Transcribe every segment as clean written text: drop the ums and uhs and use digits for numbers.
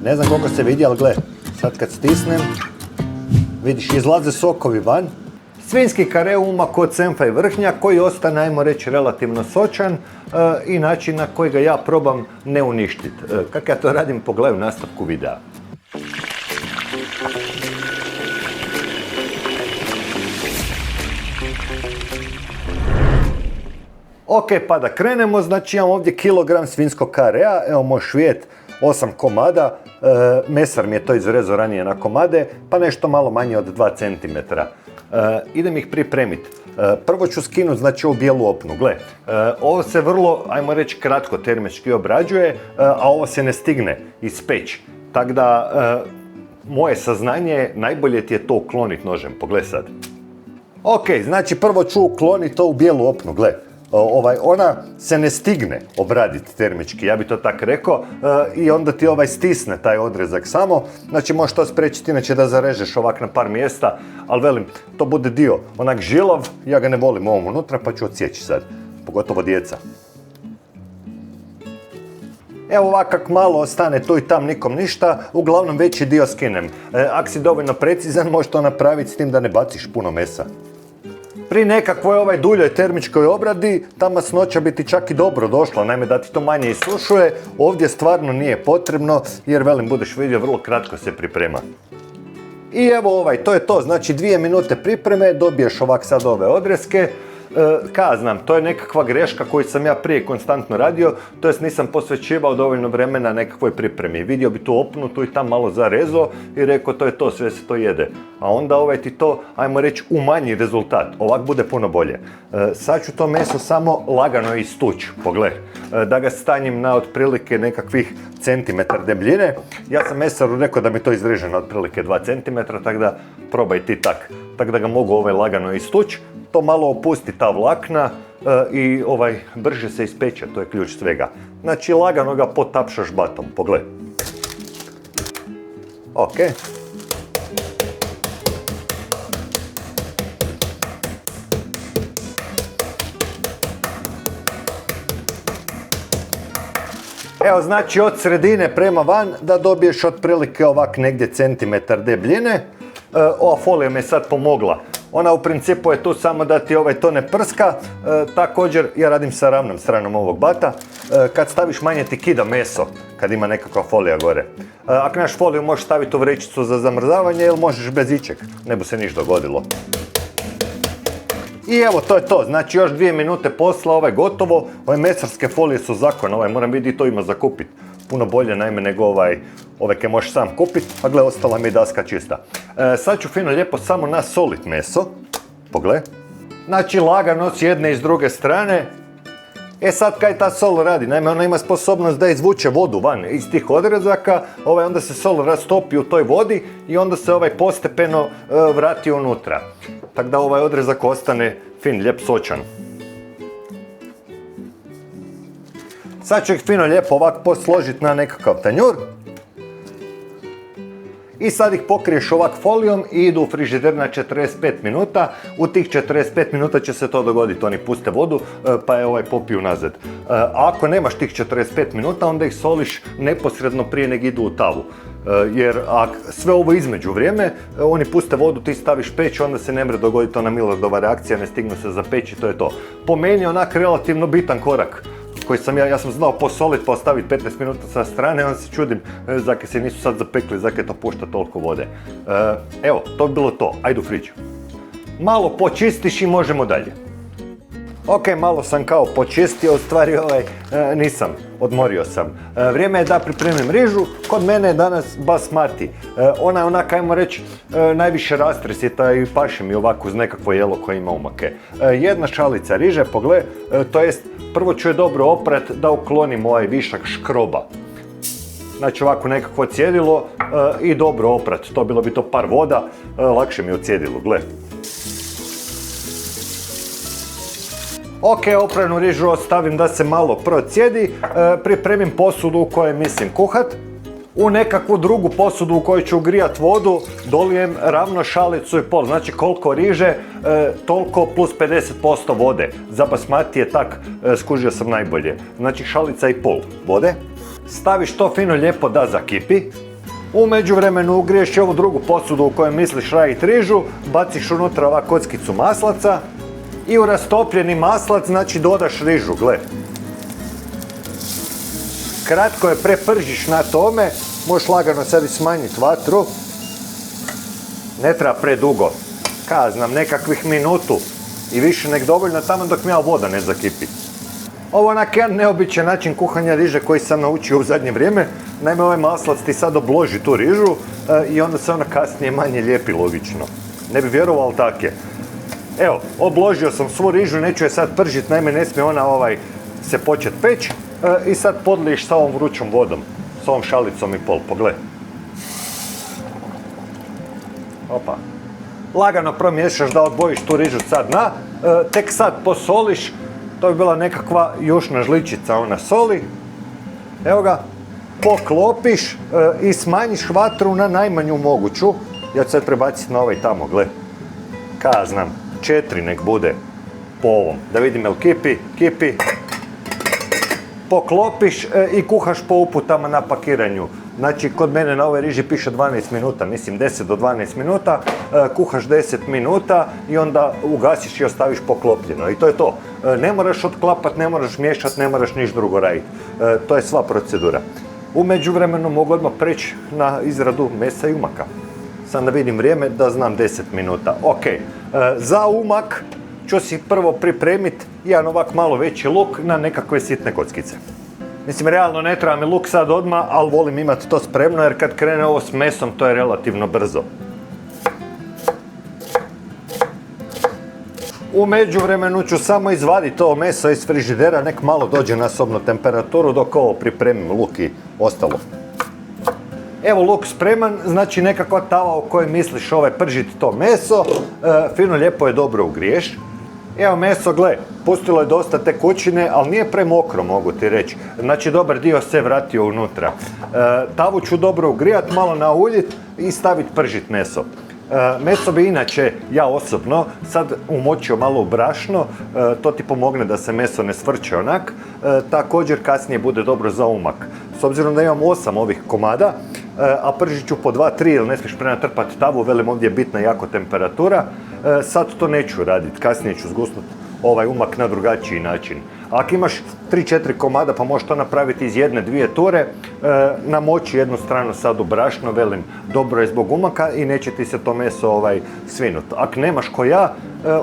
Ne znam koliko se vidi, ali gle, sad kad stisnem, vidiš, izlaze sokovi van. Svinjski kare uma kod senfa i vrhnja koji ostane, ajmo reći, relativno sočan i način na koji ga ja probam ne uništiti. Kako ja to radim, pogledaj u nastavku videa. Ok, pa da krenemo, znači imam ovdje kilogram svinjskog karea, evo možeš vidjeti 8 komada, mesar mi je to izrezao ranije na komade, pa nešto malo manje od 2 cm. Idem ih pripremiti. Prvo ću skinuti, znači, ovu bijelu opnu. Gle, ovo se vrlo, ajmo reći, kratko termički obrađuje, a ovo se ne stigne ispeći. Tako da, moje saznanje je, najbolje ti je to ukloniti nožem. Pogledaj sad. Ok, znači prvo ću ukloniti ovu bijelu opnu, gle. Ona se ne stigne obraditi termički, ja bi to tako rekao, i onda ti stisne taj odrezak samo, znači možeš to spriječiti inače da zarežeš ovak na par mjesta, ali velim, to bude dio onak žilav, ja ga ne volim ovom unutra pa ću odsjeći sad, pogotovo djeca. Evo ovak malo ostane tu i tam nikom ništa, uglavnom veći dio skinem. Ako si dovoljno precizan možeš to napraviti s tim da ne baciš puno mesa. Pri nekakvoj duljoj termičkoj obradi ta masnoća bi ti čak i dobro došla, naime da ti to manje isušuje, ovdje stvarno nije potrebno jer velim budeš vidio vrlo kratko se priprema. I evo to je to, znači 2 minute pripreme, dobiješ ovak sad ove odreske. Ka znam, to je nekakva greška koju sam ja prije konstantno radio, to jest nisam posvećivao dovoljno vremena nekakvoj pripremi. Vidio bi tu opnu, tu i tam malo zarezao i rekao to je to, sve se to jede. A onda ti to, ajmo reći, umanji rezultat, ovak bude puno bolje. Sad ću to meso samo lagano istući, pogledaj, da ga stanjim na otprilike nekakvih centimetar debljine. Ja sam mesaru rekao da mi to izreže na otprilike 2 cm, tako da probaj ti tak. Tako da ga mogu lagano istući. To malo opusti ta vlakna i brže se ispeče, to je ključ svega. Znači lagano ga potapšaš batom, pogledaj. Ok. Evo, znači od sredine prema van da dobiješ otprilike ovak negdje centimetar debljine. Ova folija me sad pomogla. Ona u principu je tu samo da ti to ne prska, također ja radim sa ravnom stranom ovog bata. Kad staviš manje ti kida meso, kad ima nekakva folija gore. Ako nemaš foliju možeš staviti u vrećicu za zamrzavanje ili možeš bez ičeg, ne bi se niš dogodilo. I evo, to je to, znači još 2 minute posla, gotovo. Ove mesarske folije su zakon, moram vidjeti to ima za kupit. Puno bolje naime nego ove ke možeš sam kupiti, a gle, ostala mi je daska čista. Sad ću fino lijepo samo nasolit meso, pogledaj. Znači lagano s jedne i s druge strane. Sad kaj ta sol radi? Naime, ona ima sposobnost da izvuče vodu van iz tih odrezaka, onda se sol rastopi u toj vodi i onda se postepeno vrati unutra. Tako da odrezak ostane fin, lijep, sočan. Sad ću ih fino lijepo ovak posložiti na nekakav tanjur. I sad ih pokriješ ovak folijom i idu u frižider na 45 minuta. U tih 45 minuta će se to dogoditi, oni puste vodu pa je popiju nazad. Ako nemaš tih 45 minuta onda ih soliš neposredno prije nego idu u tavu. Jer sve ovo između vrijeme, oni puste vodu, ti staviš peć, onda se ne mre dogoditi ona Millardova reakcija, ne stignu se za peć i to je to. Po meni je onak relativno bitan korak koji sam ja sam znao posoliti pa ostaviti 15 minuta sa strane, onda se čudim zake se nisu sad zapekli, zake to pušta toliko vode. Evo, to bi bilo to, ajde u friđu. Malo počistiš i možemo dalje. Ok, malo sam kao počistio, u stvari nisam, odmorio sam. Vrijeme je da pripremim rižu, kod mene je danas basmati. Ona je onak, ajmo reći, najviše rastresita i paše mi ovako uz nekakvo jelo koje ima umake. Jedna šalica riže, pogled, to jest prvo ću je dobro oprat da uklonim višak škroba. Znači ovako nekakvo cjedilo i dobro oprat, to bilo bi to par voda, lakše mi je u cjedilu, gle. Ok, opranu rižu ostavim da se malo procijedi, pripremim posudu u kojoj mislim kuhat. U nekakvu drugu posudu u kojoj ću ugrijat vodu dolijem ravno šalicu i pol, znači koliko riže, toliko plus 50% vode. Za basmati je tak, skužio sam najbolje, znači šalica i pol vode. Staviš to fino lijepo da zakipi. U međuvremenu ugriješ ovu drugu posudu u kojoj misliš raditi rižu, baciš unutra ovak kockicu maslaca i u rastopljeni maslac, znači dodaš rižu, gle. Kratko je prepržiš na tome, možeš lagano sebi smanjiti vatru. Ne treba predugo, znam, nekakvih minutu i više nek dovoljno tamo dok mi voda ne zakipi. Ovo je onak jedan neobičan način kuhanja riže koji sam naučio u zadnje vrijeme. Naime, ovaj maslac ti sad obloži tu rižu i onda se ona kasnije manje lijepi, logično. Ne bi vjerovao, ali tak je. Evo, obložio sam svu rižu, neću je sad pržiti, naime ne smije ona se početi peći. I sad podliješ sa ovom vrućom vodom, s ovom šalicom i pol, pogledaj. Opa. Lagano promiješaš da odbojiš tu rižu sad tek sad posoliš, to bi bila nekakva jušna žličica ona soli. Evo ga, poklopiš i smanjiš vatru na najmanju moguću. Ja ću sad prebaciti na ovaj tamo, gle. Znam, 4 nek bude po ovom. Da vidim jel kipi. Poklopiš i kuhaš po uputama na pakiranju. Znači, kod mene na ovoj riži piše 12 minuta, mislim 10 do 12 minuta, kuhaš 10 minuta i onda ugasiš i ostaviš poklopljeno. I to je to. Ne moraš otklapat, ne moraš miješat, ne moraš niš drugo raditi. To je sva procedura. U međuvremenu mogu odmah preći na izradu mesa i umaka. Sad da vidim vrijeme da znam 10 minuta. Ok, za umak ću si prvo pripremiti jedan ovak malo veći luk na nekakve sitne kockice. Mislim, realno ne treba mi luk sad odmah, ali volim imati to spremno jer kad krene ovo s mesom to je relativno brzo. U međuvremenu ću samo izvaditi ovo meso iz frižidera, nek malo dođe na sobnu temperaturu dok ovo pripremim, luk i ostalo. Evo luk spreman, znači nekakva tava u kojoj misliš pržiti to meso, fino lijepo je dobro ugriješ. Evo meso, gle, pustilo je dosta tekućine, ali nije premokro, mogu ti reći. Znači dobar dio se vratio unutra. Tavu ću dobro ugrijat, malo nauljit i staviti pržit meso. Meso bi inače, ja osobno, sad umočio malo u brašno, to ti pomogne da se meso ne svrče onak, također kasnije bude dobro za umak. S obzirom da imam 8 ovih komada, a pržit ću po 2-3 jer ne smiješ prenatrpati tavu, velim ovdje je bitna jako temperatura, sad to neću raditi, kasnije ću zgusnuti ovaj umak na drugačiji način. Ako imaš 3-4 komada pa možeš to napraviti iz 1-2 ture, namoči jednu stranu sad u brašno, velim, dobro je zbog umaka i neće ti se to meso svinut. Ako nemaš ko ja,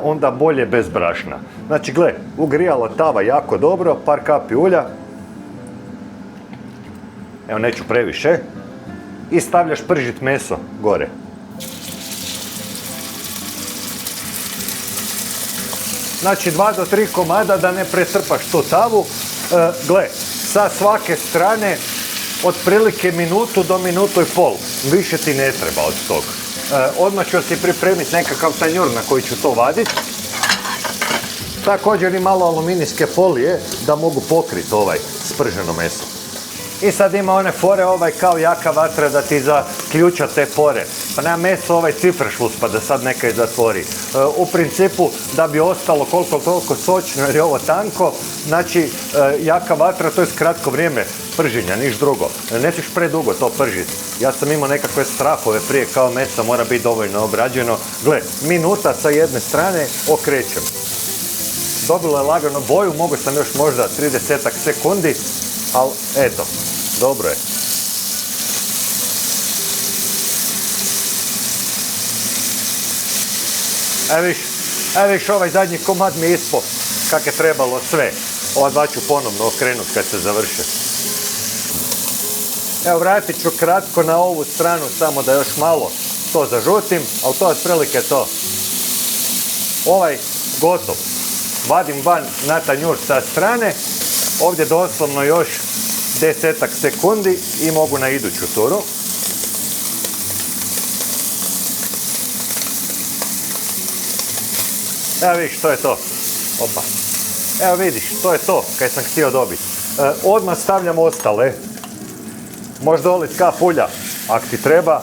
onda bolje bez brašna. Znači, gle, ugrijala tava jako dobro, par kapi ulja, evo neću previše, i stavljaš pržit meso gore. Znači 2 do 3 komada da ne pretrpaš tu tavu. Gle, sa svake strane otprilike minutu do minutu i pol. Više ti ne treba od tog. Odmah ću si pripremiti nekakav tanjur na koji ću to vaditi. Također i malo aluminijske folije da mogu pokriti sprženo meso. I sad ima one fore kao jaka vatra da ti zaključa te fore. Pa nema meso cifršlus pa da sad nekaj zatvori. U principu da bi ostalo koliko toliko sočno jer je ovo tanko, znači jaka vatra to je kratko vrijeme prženja, niš drugo. Ne smiješ predugo to pržiti. Ja sam imao nekakve strahove prije kao meso mora biti dovoljno obrađeno. Gle, minuta sa jedne strane okrećem. Dobilo je lagano boju, mogu sam još možda 30 sekundi, ali eto, dobro je. Evo viš ovaj zadnji komad mi je ispao kak je trebalo sve. Ova dva ću ponovno okrenuti kad se završe. Evo vratit ću kratko na ovu stranu samo da još malo to zažutim, ali to je otprilike to. Gotov. Vadim van na tanjur sa strane, ovdje doslovno još 10 sekundi i mogu na iduću turu. Evo vidiš, to je to. Opa. Evo vidiš, to je to kaj sam htio dobiti. Odmah stavljam ostale. Možda dolit kap ulja, ako ti treba.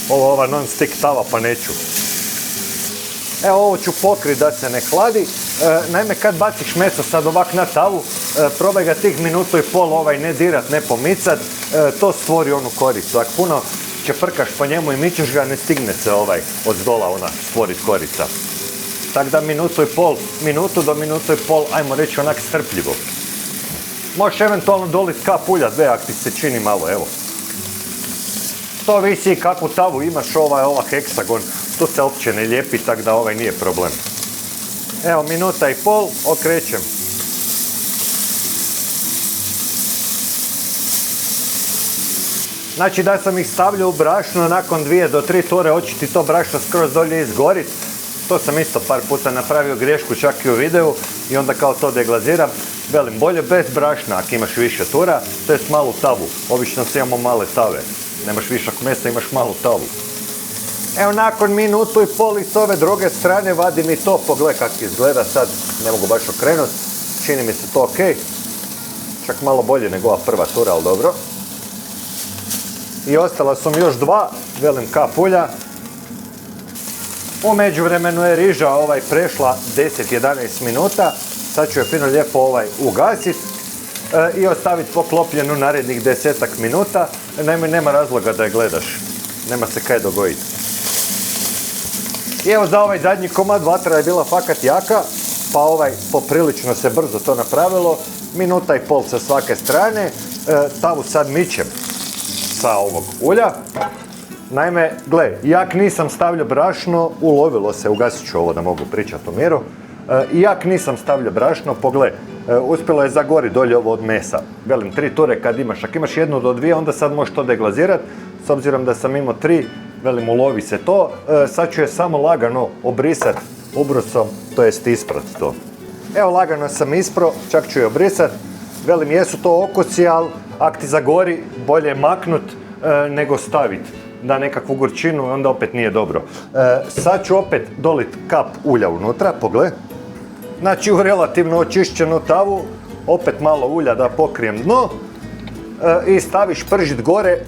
Ova non-stick tava pa neću. Evo ovo ću pokriti da se ne hladi. Naime, kad baciš meso sad ovak na tavu, probaj ga tih minutu i pol ne dirat, ne pomicat, to stvori onu koricu. Ako puno čeprkaš po njemu i mičeš ga, ne stigne se od zdola stvorit korica. Tako da minutu do minutu i pol, ajmo reći onak strpljivo. Možeš eventualno dolit kap ulja, dve, ako ti se čini malo, evo. To visi kakvu tavu imaš, ova heksagon, tu se uopće ne lijepi, tako da nije problem. Evo, minuta i pol, okrećem. Znači da sam ih stavljao u brašno, nakon 2 do 3 ture hoće ti to brašno skroz dolje izgorit. To sam isto par puta napravio grešku čak i u videu i onda kao to deglaziram. Velim, bolje bez brašna ako imaš više tura, to jest malu tavu. Obično se imamo male tave. Nemaš višak mesa, imaš malu tavu. Evo, nakon minutu i pol i s ove druge strane vadim i to. Pogledaj kako izgleda sad, ne mogu baš okrenut. Čini mi se to ok. Čak malo bolje nego ova prva tura, ali dobro. I ostala su mi još 2, velim, kap ulja. U međuvremenu je riža prešla 10-11 minuta. Sad ću je fino lijepo ugasit i ostaviti poklopljenu narednih 10-ak minuta. Nema razloga da je gledaš. Nema se kaj dogoditi. I evo, za zadnji komad vatra je bila fakat jaka, pa poprilično se brzo to napravilo. Minuta i pol sa svake strane. Tavu sad mičem sa ovog ulja. Naime, gle, jak nisam stavljao brašno, ulovilo se, ugasit ću ovo da mogu pričati u miru. Jak nisam stavljao brašno, pogled, uspjelo je zagori dolje ovo od mesa. Velim, 3 ture kad imaš, ako imaš 1 do 2, onda sad možeš to deglazirat. S obzirom da sam imao 3, velim, ulovi se to. Sad ću je samo lagano obrisat ubrusom, to jest isprat to. Evo, lagano sam ispro, čak ću je obrisat. Velim, jesu to okusi, ali ako ti zagori, bolje je maknut nego stavit. Da nekakvu gorčinu, onda opet nije dobro. Sad ću opet dolit kap ulja unutra, pogled. Znači, u relativno očišćenu tavu, opet malo ulja da pokrijem dno i staviš pržit gore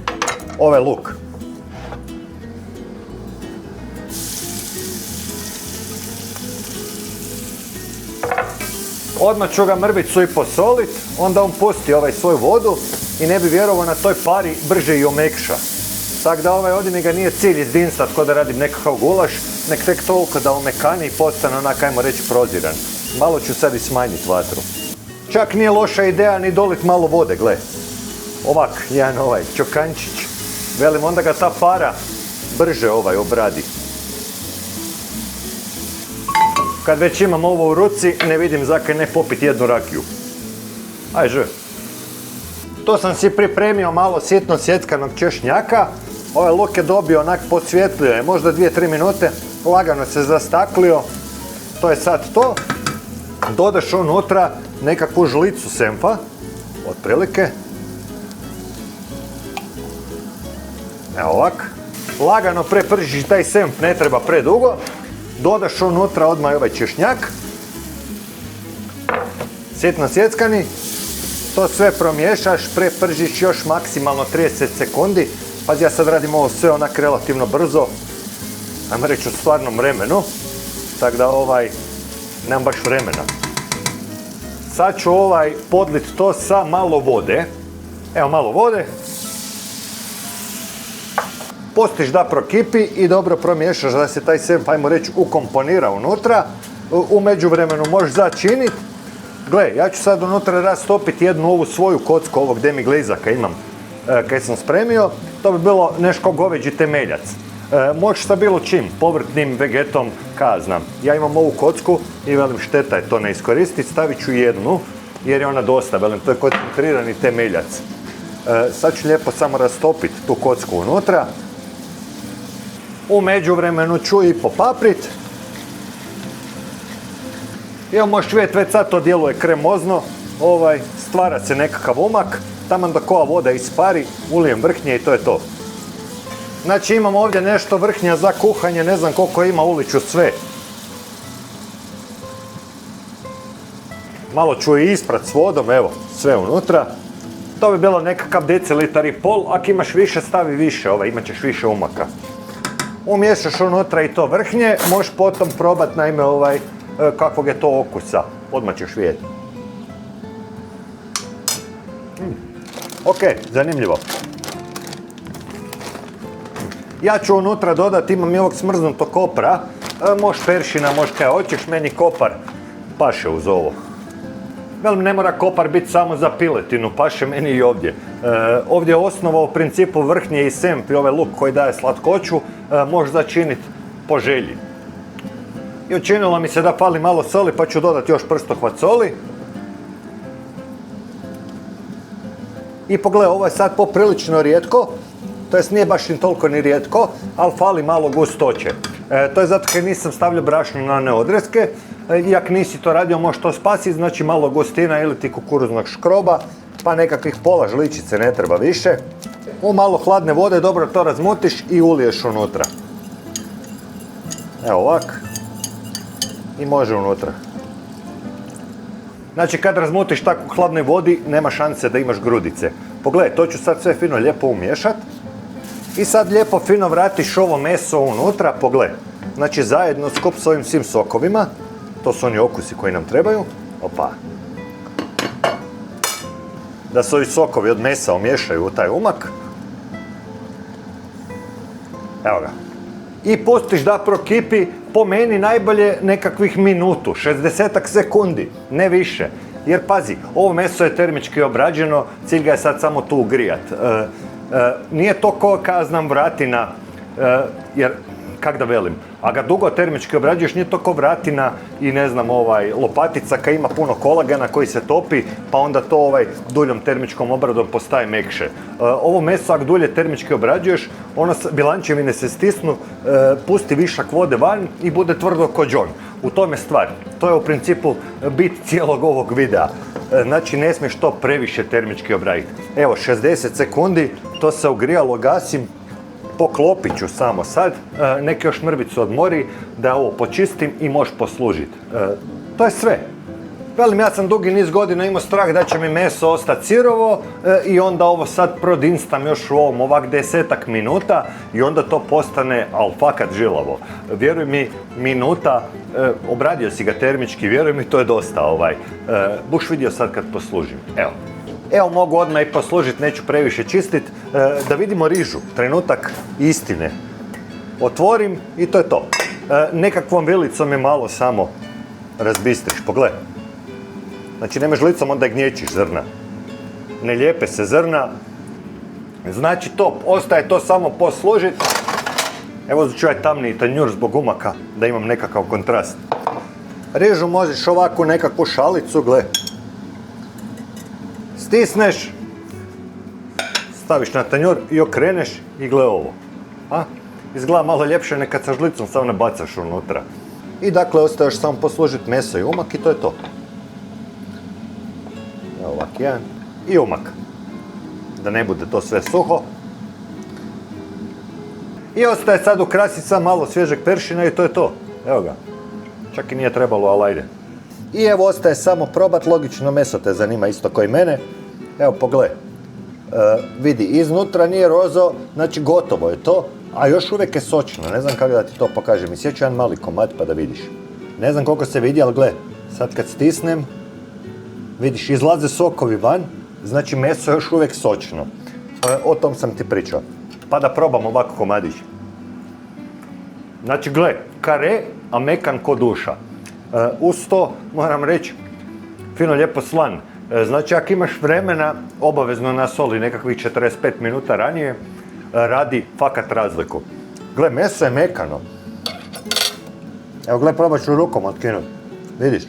luk. Odmah ću ga mrvicu i posolit, onda on pusti svoju vodu i ne bi vjerovao, na toj pari brže i omekša. Tako da ovdje mi ga nije cilj izdinstat ko da radim nekakav gulaš, nek tek toliko da omekani i postane onak, ajmo reći, proziran. Malo ću sad i smanjiti vatru. Čak nije loša ideja ni dolit malo vode, gle. Ovak, jedan čokančić. Velim, onda ga ta para brže obradi. Kad već imam ovo u ruci, ne vidim zakaj ne popiti jednu rakiju. Ajde. To sam si pripremio malo sitno sjeckanog češnjaka. Ovaj luk je dobio onak posvjetlio je, možda 2-3 minute, lagano se zastaklio. To je sad to. Dodaš unutra nekakvu žlicu senfa, otprilike. Evo ovak. Lagano prepržiš taj senf, ne treba predugo. Dodaš unutra odmah ovaj češnjak. Sitno sjeckani. To sve promiješaš, prepržiš još maksimalno 30 sekundi. Pazi, ja sad radim ovo sve onak relativno brzo. Ajmo reći u stvarnom vremenu. Tako da nemam baš vremena. Sad ću podlit to sa malo vode. Evo malo vode. Pustiš da prokipi i dobro promiješaš da se taj senf, ajmo reći, ukomponira unutra. U međuvremenu možeš začiniti. Gle, ja ću sad unutra rastopiti jednu ovu svoju kocku ovog demi-glazaka imam kaj sam spremio. To bi bilo nešto goveđi temeljac. Možeš sa bilo čim, povrtnim, vegetom, kaj znam. Ja imam ovu kocku i velim, šteta je to ne iskoristiti, stavit ću jednu jer je ona dosta, velim, to je koncentrirani temeljac. Sad ću lijepo samo rastopiti tu kocku unutra. U međuvremenu ću i popaprit. Evo, možeš vidjeti, već sad to djeluje kremozno, stvara se nekakav umak, taman dok ova voda ispari, ulijem vrhnje i to je to. Znači, imam ovdje nešto vrhnja za kuhanje, ne znam koliko ima, uliću sve. Malo ću i isprat s vodom, evo, sve unutra. To bi bilo nekakav decilitar i pol, ako imaš više, stavi više, imat ćeš više umaka. Umiješaš unutra i to vrhnje, možeš potom probat, naime, kakvog je to okusa. Odmah ćeš vidjeti. Ok, zanimljivo. Ja ću unutra dodati, imam i ovog smrznutog kopra, moš peršina, moš kaj hoćeš, meni kopar paše uz ovo. Velim, ne mora kopar biti samo za piletinu, paše meni i ovdje. Ovdje je osnova u principu vrhnje i semp i ovaj luk koji daje slatkoću, može začiniti po želji. I učinilo mi se da fali malo soli, pa ću dodati još prstohvat soli. I pogledaj, ovo je sad poprilično rijetko, to jest nije baš ni toliko ni rijetko, ali fali malo gustoće. To je zato jer nisam stavljao brašno na one odreske, i ako nisi to radio možeš to spasiti, znači malo gustina ili ti kukuruznog škroba, pa nekakvih pola žličice, ne treba više. U malo hladne vode dobro to razmutiš i uliješ unutra. Evo ovak. I može unutra. Znači kad razmutiš tako u hladnoj vodi, nema šanse da imaš grudice. Pogledaj, to ću sad sve fino lijepo umiješat. I sad lijepo fino vratiš ovo meso unutra, pogledaj. Znači zajedno skup s ovim svim sokovima. To su oni okusi koji nam trebaju. Opa. Da se ovi sokovi od mesa umiješaju u taj umak. Evo ga. I pustiš da prokipi, po meni najbolje nekakvih minutu, 60 sekundi, ne više. Jer pazi, ovo meso je termički obrađeno, cilj ga je sad samo tu ugrijat. Nije to ko znam vratina, jer kak da velim, a ga dugo termički obrađuješ, nije to ko vratina i ne znam lopatica koja ima puno kolagena koji se topi, pa onda to duljom termičkom obradom postaje mekše. Ovo meso ako dulje termički obrađuješ, bilančevine se stisnu, pusti višak vode van i bude tvrdo ko džon. U tome stvar. To je u principu bit cijelog ovog videa. Znači ne smiješ to previše termički obraditi. Evo 60 sekundi, to se ugrijalo, gasim. Poklopit ću samo sad, neke još mrvicu odmori, da ovo počistim i možeš poslužiti. To je sve. Velim, ja sam dugi niz godina imao strah da će mi meso ostati sirovo i onda ovo sad prodinstam još u ovom ovak 10-ak minuta i onda to postane fakat žilavo. Vjeruj mi, minuta, obradio si ga termički, vjeruj mi, to je dosta. Buš vidio sad kad poslužim. Evo mogu odmah i poslužiti, neću previše čistiti, da vidimo rižu, trenutak istine. Otvorim i to je to. Nekakvom vilicom je malo samo razbistriš, pogledaj. Znači nemaš žlicom, onda gnječiš zrna. Ne lijepe se zrna, znači to, ostaje to samo poslužiti. Evo ću ovaj tamniji tanjur zbog umaka, da imam nekakav kontrast. Rižu možeš ovako nekakvu šalicu, gle. Stisneš, staviš na tanjur i okreneš i gle ovo. Izgleda malo ljepše nekad sa žlicom samo nabacaš unutra. I dakle ostaješ samo poslužiti meso i umak i to je to. Evo ovak jedan. I umak. Da ne bude to sve suho. I ostaje sad ukrasiti sam malo svježeg peršina i to je to. Evo ga. Čak i nije trebalo, ali ajde. I evo ostaje samo probat, logično meso te zanima isto kao i mene. Evo pogledaj, vidi, iznutra nije rozo, znači gotovo je to, a još uvijek je sočno, ne znam kako da ti to pokažem, i sjeća jedan mali komad pa da vidiš. Ne znam koliko se vidi, ali gle, sad kad stisnem, vidiš, izlaze sokovi van, znači meso je još uvijek sočno. O tom sam ti pričao. Pa da probam ovako komadić. Znači gle, kare, a mekan ko duša. Uz to, moram reći, fino lijepo slan. Znači, ako imaš vremena, obavezno nasoli nekakvih 45 minuta ranije, radi fakat razliku. Gle, meso je mekano. Evo, gle, probat ću rukom otkinuti. Vidiš?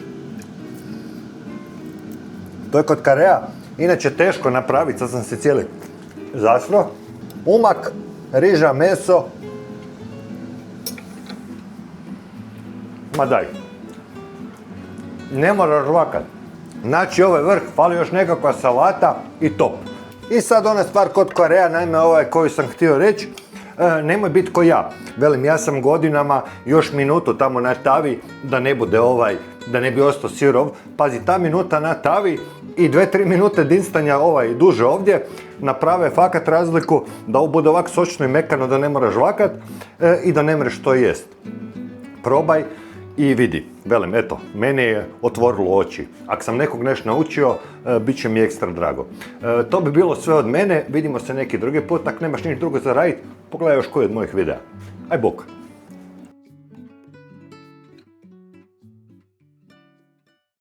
To je kod karea, inače teško napraviti, sad sam se cijeli zasro. Umak, riža, meso. Ma daj. Ne moraš žvakat. Znači ovaj vrh, fali još nekakva salata i top. I sad ona stvar kod karea, naime koju sam htio reći, nemoj biti ko ja. Velim, ja sam godinama još minutu tamo na tavi da ne bude da ne bi ostao sirov. Pazi, ta minuta na tavi i 2-3 minute dinstanja duže ovdje naprave fakat razliku da ovo bude ovak sočno i mekano da ne moraš žvakat i da ne mreš to jest. Probaj I vidi, velim, eto, meni je otvorilo oči. Ako sam nekog nešto naučio, bit će mi ekstra drago. To bi bilo sve od mene, vidimo se neki drugi put, ako nemaš ništa drugo za raditi, pogledaj još koji od mojih videa. Aj bok!